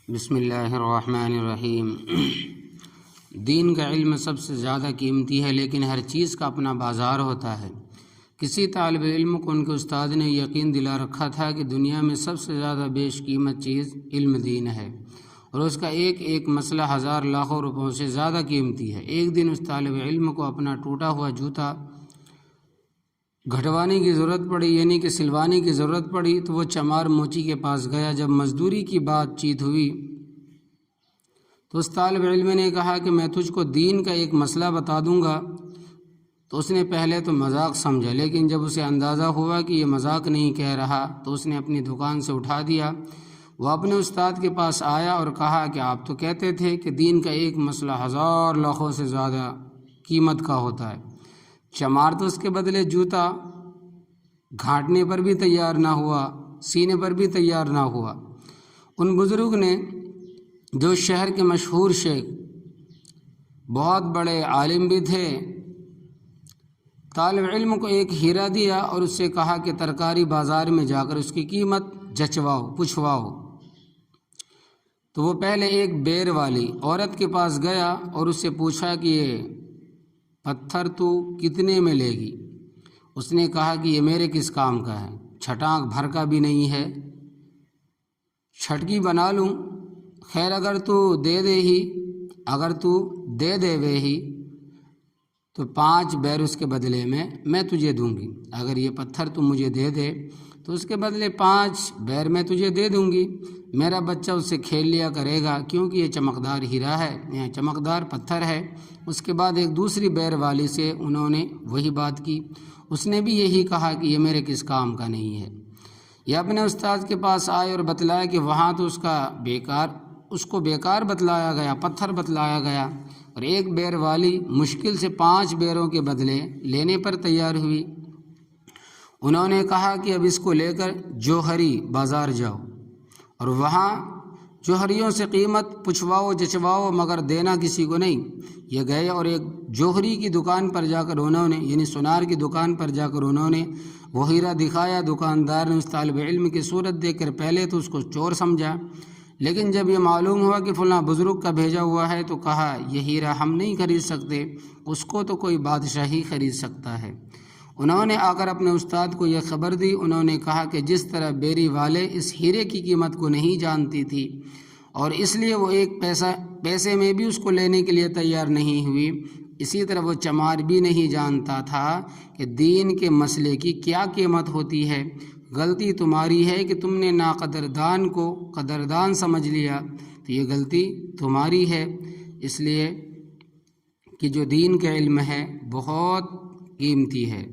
بسم اللہ الرحمن الرحیم۔ دین کا علم سب سے زیادہ قیمتی ہے، لیکن ہر چیز کا اپنا بازار ہوتا ہے۔ کسی طالب علم کو ان کے استاد نے یقین دلا رکھا تھا کہ دنیا میں سب سے زیادہ بیش قیمت چیز علم دین ہے، اور اس کا ایک ایک مسئلہ ہزار لاکھوں روپوں سے زیادہ قیمتی ہے۔ ایک دن اس طالب علم کو اپنا ٹوٹا ہوا جوتا گھٹوانے کی ضرورت پڑی، یعنی کہ سلوانے کی ضرورت پڑی، تو وہ چمار موچی کے پاس گیا۔ جب مزدوری کی بات چیت ہوئی تو اس طالب علم نے کہا کہ میں تجھ کو دین کا ایک مسئلہ بتا دوں گا۔ تو اس نے پہلے تو مذاق سمجھا، لیکن جب اسے اندازہ ہوا کہ یہ مذاق نہیں کہہ رہا تو اس نے اپنی دکان سے اٹھا دیا۔ وہ اپنے استاد کے پاس آیا اور کہا کہ آپ تو کہتے تھے کہ دین کا ایک مسئلہ ہزار لاکھوں سے زیادہ قیمت کا ہوتا ہے۔ چمار تو اس کے بدلے جوتا گھاٹنے پر بھی تیار نہ ہوا، سینے پر بھی تیار نہ ہوا۔ ان بزرگ نے، جو شہر کے مشہور شیخ، بہت بڑے عالم بھی تھے، طالب علم کو ایک ہیرا دیا اور اس سے کہا کہ ترکاری بازار میں جا کر اس کی قیمت جچواؤ، پوچھواؤ۔ تو وہ پہلے ایک بیر والی عورت کے پاس گیا اور اس سے پوچھا کہ یہ پتھر تو کتنے میں لے گی؟ اس نے کہا کہ یہ میرے کس کام کا ہے، چھٹانک بھر کا بھی نہیں ہے، چھٹکی بنا لوں۔ خیر اگر تو دے دے وے ہی تو 5 بیر اس کے بدلے میں تجھے دوں گی۔ اگر یہ پتھر تو مجھے دے دے تو اس کے بدلے 5 بیر میں تجھے دے دوں گی۔ میرا بچہ اس سے کھیل لیا کرے گا، کیونکہ یہ چمکدار ہیرا ہے، یہ چمکدار پتھر ہے۔ اس کے بعد ایک دوسری بیر والی سے انہوں نے وہی بات کی، اس نے بھی یہی کہا کہ یہ میرے کس کام کا نہیں ہے۔ یہ اپنے استاد کے پاس آئے اور بتلایا کہ وہاں تو اس کو بیکار بتلایا گیا، پتھر بتلایا گیا، اور ایک بیر والی مشکل سے 5 بیروں کے بدلے لینے پر تیار ہوئی۔ انہوں نے کہا کہ اب اس کو لے کر جوہری بازار جاؤ اور وہاں جوہریوں سے قیمت پوچھواؤ، جچواؤ، مگر دینا کسی کو نہیں۔ یہ گئے اور ایک جوہری کی دکان پر جا کر انہوں نے، یعنی سونار کی دکان پر جا کر انہوں نے وہ ہیرا دکھایا۔ دکاندار نے اس طالب علم کی صورت دیکھ کر پہلے تو اس کو چور سمجھا، لیکن جب یہ معلوم ہوا کہ فلاں بزرگ کا بھیجا ہوا ہے تو کہا یہ ہیرا ہم نہیں خرید سکتے، اس کو تو کوئی بادشاہ ہی خرید سکتا ہے۔ انہوں نے آ کر اپنے استاد کو یہ خبر دی۔ انہوں نے کہا کہ جس طرح بیری والے اس ہیرے کی قیمت کو نہیں جانتی تھی اور اس لیے وہ ایک پیسے میں بھی اس کو لینے کے لیے تیار نہیں ہوئی، اسی طرح وہ چمار بھی نہیں جانتا تھا کہ دین کے مسئلے کی کیا قیمت ہوتی ہے۔ غلطی تمہاری ہے کہ تم نے ناقدردان کو قدردان سمجھ لیا، تو یہ غلطی تمہاری ہے، اس لیے کہ جو دین کا علم ہے بہت قیمتی ہے۔